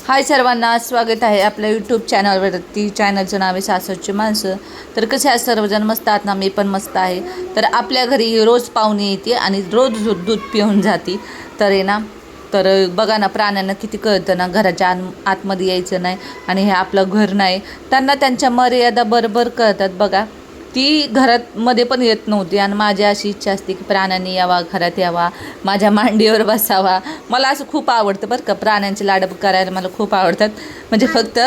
हाय सर्वांना, स्वागत आहे आपल्या यूट्यूब चॅनलवरती. चॅनलचं नाव आहे सासरची माणसं. तर कसे आहेत सर्वजण? मस्त आहात ना? मी पण मस्त आहे. तर आपल्या घरी रोज पाहुणे येते आणि रोज दूध पिऊन जाते. तर आहे ना, तर बघा ना, प्राण्यांना किती कळतं ना, घराच्या आतमध्ये यायचं नाही आणि हे आपलं घर नाही. त्यांना त्यांच्या मर्यादा बरोबर कळतात बघा. ती घरात मध्ये पण येत नव्हती आणि माझी अशी इच्छा असते की प्राण्यांनी यावा, घरात यावा, माझ्या मांडीवर बसावा. मला असं खूप आवडतं बरं का, प्राण्यांचे लाड करायला मला खूप आवडतात. म्हणजे फक्त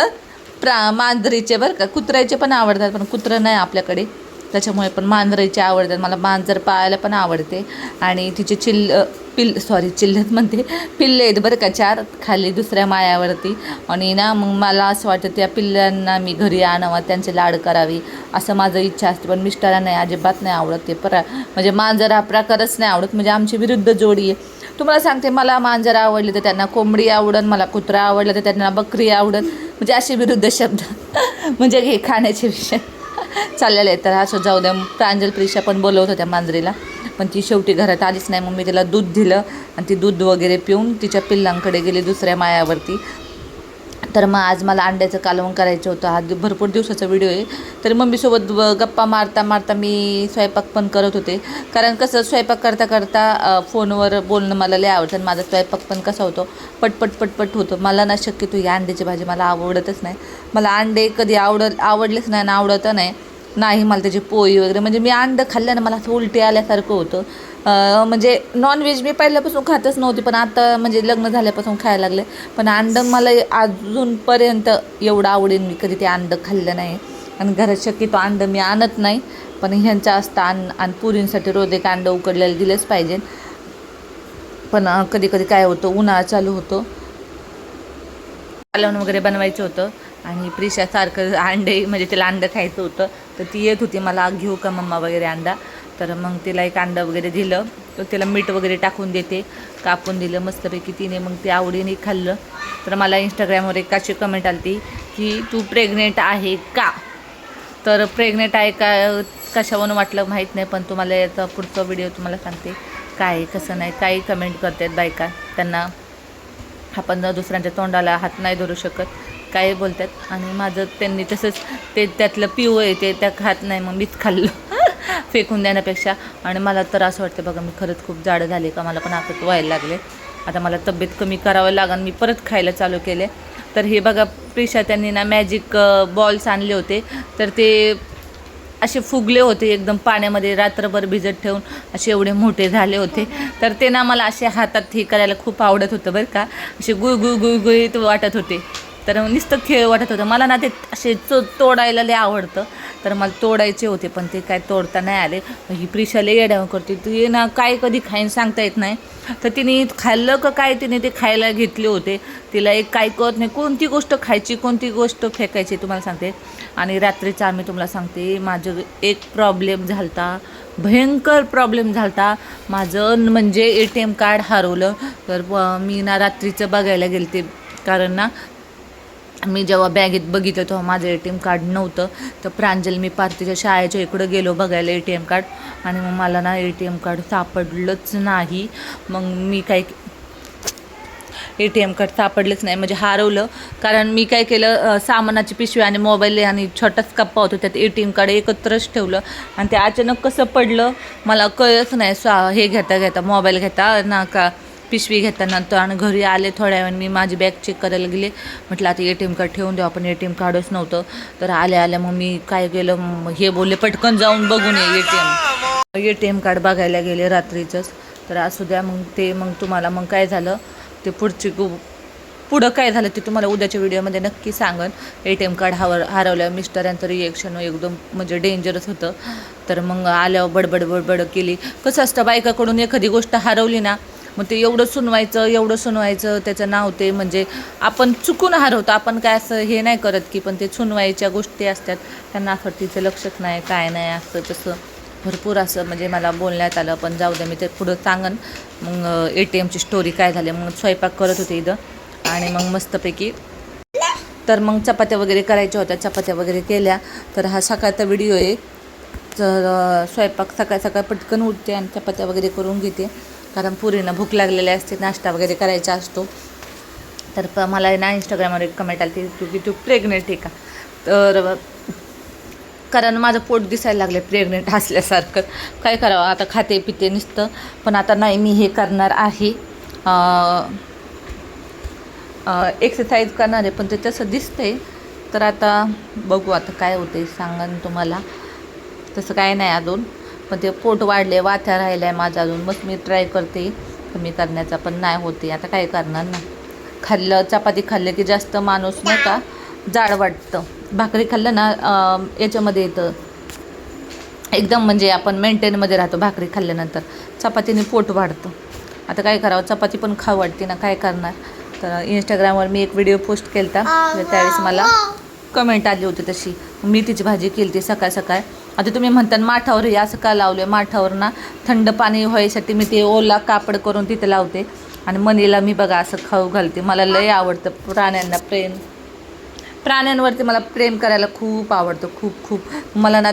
मांजरीचे बरं का, कुत्र्याचे पण आवडतात, पण कुत्रं नाही आपल्याकडे, त्याच्यामुळे पण मांजरीचे आवडतात मला. मांजर पाळायला पण आवडते. आणि तिचे चिल्लत म्हणते, पिल्ले आहेत बरं का, 4 खाली दुसऱ्या माळ्यावरती. आणि ना मग मला असं वाटतं त्या पिल्लांना मी घरी आणावं, त्यांचे लाड करावी, असं माझं इच्छा असते. पण मिस्टरांना अजिबात नाही आवडत ते म्हणजे मांजर हा प्रकारच नाही आवडत. म्हणजे आमची विरुद्ध जोडी आहे. तुम्हाला सांगते, मला मांजर आवडले तर त्यांना कोंबडी आवडन, मला कुत्रा आवडलं तर त्यांना बकरी आवडन. म्हणजे असे विरुद्ध शब्द म्हणजे हे खाण्याचे विषय चाललेले आहेत. तर असं जाऊ द्या. प्रांजल प्रिशा पण बोलवत होत्या मांजरीला, पण ती शेवटी घरात आलीच नाही. मग मी तिला दूध दिलं आणि ती दूध वगैरे पिऊन तिच्या पिल्लांकडे गेली दुसऱ्या माळ्यावरती. तर मग आज मला अंड्याचं कालवण करायचं होतं. हा भरपूर दिवसाचा व्हिडिओ आहे. तर मम्मीसोबत गप्पा मारता मारता मी स्वयंपाक पण करत होते. कारण कसं, स्वयंपाक करता करता फोनवर बोलणं मला लय आवडतं. आणि माझा स्वयंपाक पण कसा होतो, पटपट पटपट होतो. मला ना शक्यतो ही अंड्याची भाजी मला आवडतच नाही. मला अंडे कधी आवडलेच नाही आणि आवडतं नाही मला त्याची पोळी वगैरे. म्हणजे मी अंडं खाल्लं ना, मला असं उलटी आल्यासारखं होतं. म्हणजे नॉनव्हेज मी पहिल्यापासून खातच नव्हती, पण आता म्हणजे लग्न झाल्यापासून खायला लागले. पण अंडं मला अजूनपर्यंत एवढं आवडेल मी कधी ते अंडं खाल्लं नाही. आणि घरात शक्यतो अंडं मी आणत नाही, पण ह्यांचं असतं आणि पुरींसाठी रोज एक अंडं उकडलेलं दिलंच पाहिजे. पण कधी कधी काय होतं, उन्हाळा चालू होतो, कालवण वगैरे बनवायचं होतं आणि प्रिशासारखं अंडे, म्हणजे तिला अंडं खायचं होतं. तर ती येत होती, मला घेऊ का मम्मा वगैरे अंडा. तर मग तिला एक अंडं वगैरे दिलं. तर तिला मीठ वगैरे टाकून देते, कापून दिलं मस्तपैकी. तिने मग ते आवडीने खाल्लं. तर मला इंस्टाग्रामवर एक अशी कमेंट आली ती की तू प्रेग्नेंट आहे का? तर प्रेग्नेंट आहे का कशावरून वाटलं माहीत नाही, पण तुम्हाला याचा पुढचा व्हिडिओ तुम्हाला सांगते काय कसं नाही. काही कमेंट करतात बायका, त्यांना आपण दुसऱ्यांच्या तोंडाला हात नाही धरू शकत, काय बोलतात. आणि माझं त्यांनी तसंच ते त्यातलं पिऊ आहे ते त्या खात नाही, मग मीच खाल्लं फेकून देण्यापेक्षा. आणि मला तर असं वाटतं बघा, मी खरंच खूप जाडं झाले का, मला पण आता व्हायला लागले. आता मला तब्येत कमी करावं लागेल, मी परत खायला चालू केले. तर हे बघा, प्रिशा त्यांनी ना मॅजिक बॉल्स आणले होते. तर ते असे फुगले होते एकदम पाण्यामध्ये, रात्रभर भिजत ठेवून असे एवढे मोठे झाले होते. तर ते ना मला असे हातात हे करायला खूप आवडत होतं बरं का. असे गुळगुळीत वाटत होते. तर नुसतं खेळ वाटत होतं मला ना. ते असे तोडायला लय आवडतं. तर मला तोडायचे होते, पण ते काय तोडता नाही आले. ही प्रिशाला येड्यावर करते, तू ना काय कधी खाईन सांगता येत नाही. तर तिने खाल्लं का काय, तिने ते खायला घेतले होते. तिला एक काय कळत नाही, कोणती गोष्ट खायची कोणती गोष्ट फेकायची तुम्हाला सांगते. आणि रात्रीचं आम्ही तुम्हाला सांगते, माझं एक प्रॉब्लेम झालता, भयंकर प्रॉब्लेम झालता. माझं म्हणजे ATM कार्ड हरवलं. तर मी ना रात्रीचं बघायला गेले, कारण ना मी जेव्हा बॅगेत बघितलं तेव्हा माझं ATM कार्ड नव्हतं. तर प्रांजल मी पार तिच्या शाळेच्या इकडं गेलो बघायला ATM कार्ड, आणि मग मला ना ATM कार्ड सापडलंच नाही. मग मी काय ATM कार्ड सापडलंच नाही, म्हणजे हरवलं. कारण मी काय केलं, सामानाची पिशवी आणि मोबाईल आणि छोटाच कप्पा होतो, त्यात ATM कार्ड एकत्रच ठेवलं. आणि ते अचानक कसं पडलं मला कळलंच नाही. हे घेता मोबाईल घेता ना का पिशवी घेताना. तर आणि घरी आले थोड्या वेळाने, मी माझी बॅग चेक करायला गेले. म्हटलं आता ATM कार्ड ठेवून द्यावं, पण ATM कार्डच नव्हतं. तर आल्या मग मी काय केलं, हे बोलले पटकन जाऊन बघून ये ATM कार्ड बघायला गेले रात्रीचंच. तर असू द्या. मग तुम्हाला मग काय झालं ते पुढं काय झालं ते तुम्हाला उद्याच्या व्हिडिओमध्ये नक्की सांगन. ATM कार्ड हरवल्यावर मिस्टरांचं रिएक्शन एकदम म्हणजे डेंजरस होतं. तर मग आल्यावर बडबड केली. कसं असतं, बायकाकडून एखादी गोष्ट हरवली ना, मग ते एवढं सुनवायचं त्याचं नाव, ते म्हणजे आपण चुकून हरवतो. आपण काय असं हे नाही करत की, पण ते सुनवायच्या गोष्टी असतात, त्यांना असं तिचं लक्षच नाही, काय नाही, असं तसं भरपूर असं म्हणजे मला बोलण्यात आलं. पण जाऊ द्या, मी ते पुढं सांगन. मग ATMची स्टोरी काय झाली. मग स्वयंपाक करत होते इथं, आणि मग मस्तपैकी तर मग चपात्या वगैरे करायच्या होत्या, चपात्या वगैरे केल्या. तर हा सकाळचा व्हिडिओ आहे. तर स्वयंपाक सकाळ पटकन उठते आणि चपात्या वगैरे करून घेते, कारण पुरींना भूक लागलेली असते, नाश्ता वगैरे करायचा असतो. तर मला आहे ना इंस्टाग्रामवर एक कमेंट आली की तू प्रेग्नेंट आहे का. तर कारण माझं पोट दिसायला लागले प्रेग्नेंट असल्यासारखं. काय करावं आता, खाते पिते नुसतं. पण आता नाही, मी हे करणार आहे, एक्सरसाइज करणार आहे. पण ते तसं दिसतंय. तर आता बघू आता काय होते, सांगा तुम्हाला. तसं काय नाही अजून, पण ते पोट वाढले, वाथ्या राहिल्या आहे माझं अजून. मग मी ट्राय करते कमी करण्याचा, पण नाही होते. आता काय करणार ना. खाल्लं, चपाती खाल्लं की जास्त माणूस नाही का जाड वाटतं. भाकरी खाल्लं ना याच्यामध्ये येतं एकदम, म्हणजे आपण मेंटेनमध्ये राहतो भाकरी खाल्ल्यानंतर. चपातीने पोट वाढतं. आता काय करावं, चपाती पण खाऊ वाटते ना, काय करणार. तर इंस्टाग्रामवर मी एक व्हिडिओ पोस्ट केला होता, त्यावेळेस मला कमेंट आली होती तशी. मेथीची भाजी केली ती सकाळ सकाळ. आता तुम्ही म्हणता माठावर हे असं का लावलं, माठावर ना थंड पाणी व्हायसाठी मी ते ओला कापड करून तिथे लावते. आणि मनीला मी बघा असं खाऊ घालते. मला लय आवडतं प्राण्यांवरती मला प्रेम करायला खूप आवडतं, खूप खूप. मला ना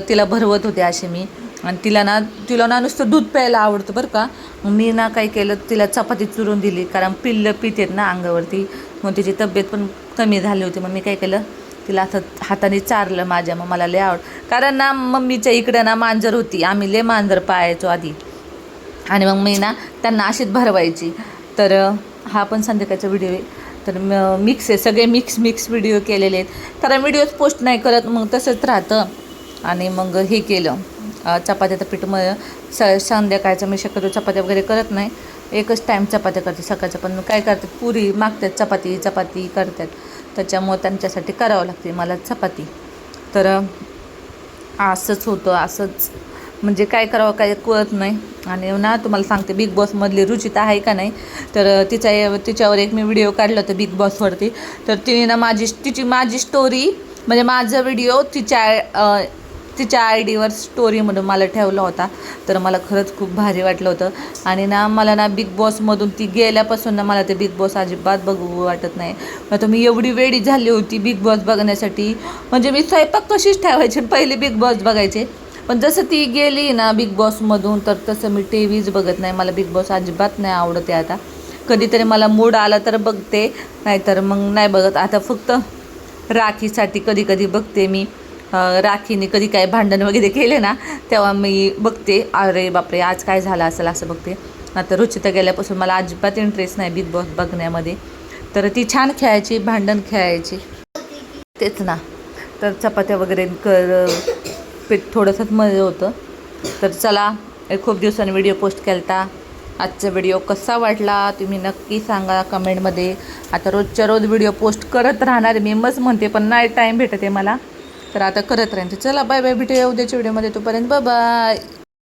तिला भरवत होते असे मी. आणि तिला ना नुसतं दूध प्यायला आवडतं बरं का. मी ना काय केलं, तिला चपाती चुरून दिली, कारण पिल्लं पितेत ना अंगावरती. मग तिची तब्येत पण कमी झाली होती. मग मी काय केलं, तिला असं हाताने चारलं माझ्या. मग मला लय कारण ना मम्मीच्या इकडं ना मांजर होती, आम्ही लय मांजर पाळायचो आधी. आणि मग मी ना त्यांना अशीच भरवायची. तर हा पण संध्याकाळचा व्हिडिओ आहे. तर मिक्स आहे, सगळे मिक्स व्हिडिओ केलेले आहेत. कारण व्हिडिओज पोस्ट नाही करत, मग तसंच राहतं. आणि मग हे केलं, चपात्याचं पीठ संध्याकाळचं मी शक्यतो चपात्या वगैरे करत नाही. एकच टाईम चपात्या करते सकाळचं. पण काय करते, पुरी मागतात, चपाती करतात. त्याच्यामुळं त्यांच्यासाठी करावं लागते मला चपाती. तर असंच होतं, असंच म्हणजे काय करावं काय कळत नाही. आणि ना तुम्हाला सांगते, बिग बॉसमधली रुचिता आहे का नाही, तर तिच्यावर एक मी व्हिडिओ काढला होता बिग बॉसवरती. तर तिने ना माझी स्टोरी, म्हणजे माझा व्हिडिओ तिच्या आय डीवर स्टोरी म्हणून मला ठेवला होता. तर मला खरंच खूप भारी वाटलं होतं. आणि ना मला ना बिग बॉसमधून ती गेल्यापासून ना मला ते बिग बॉस अजिबात बघू वाटत नाही. आता मी एवढी वेडी झाली होती बिग बॉस बघण्यासाठी, म्हणजे मी स्वयंपाक कशीच ठेवायची पहिले बिग बॉस बघायचे. पण जसं ती गेली ना बिग बॉसमधून, तर तसं मी टी व्हीच बघत नाही. मला बिग बॉस अजिबात नाही आवडते. आता कधीतरी मला मूड आला तर बघते, नाहीतर मग नाही बघत. आता फक्त राखीसाठी कधी बघते मी. राखीने कधी काय भांडण वगैरे केले ना, तेव्हा मी बघते, अरे बापरे आज काय झालं असेल असं बघते. आता रुचिता गेल्यापासून मला अजिबात इंटरेस्ट नाही बिग बॉस बघण्यामध्ये. तर ती छान खेळायची, भांडण खेळायची, तेच ना. तर चपात्या वगैरे पीठ थोडंसंच मजा होतं. तर चला, खूप दिवसांनी व्हिडिओ पोस्ट केला होता. आजचा व्हिडिओ कसा वाटला तुम्ही नक्की सांगा कमेंटमध्ये. आता रोजच्या रोज व्हिडिओ पोस्ट करत राहणार मी, मस्त म्हणते, पण नाही टाईम भेटते मला. तर आता करत राहीन. चला बाय बाय, भेटूया उद्याच्या व्हिडिओमध्ये. तोपर्यंत बाय बाय.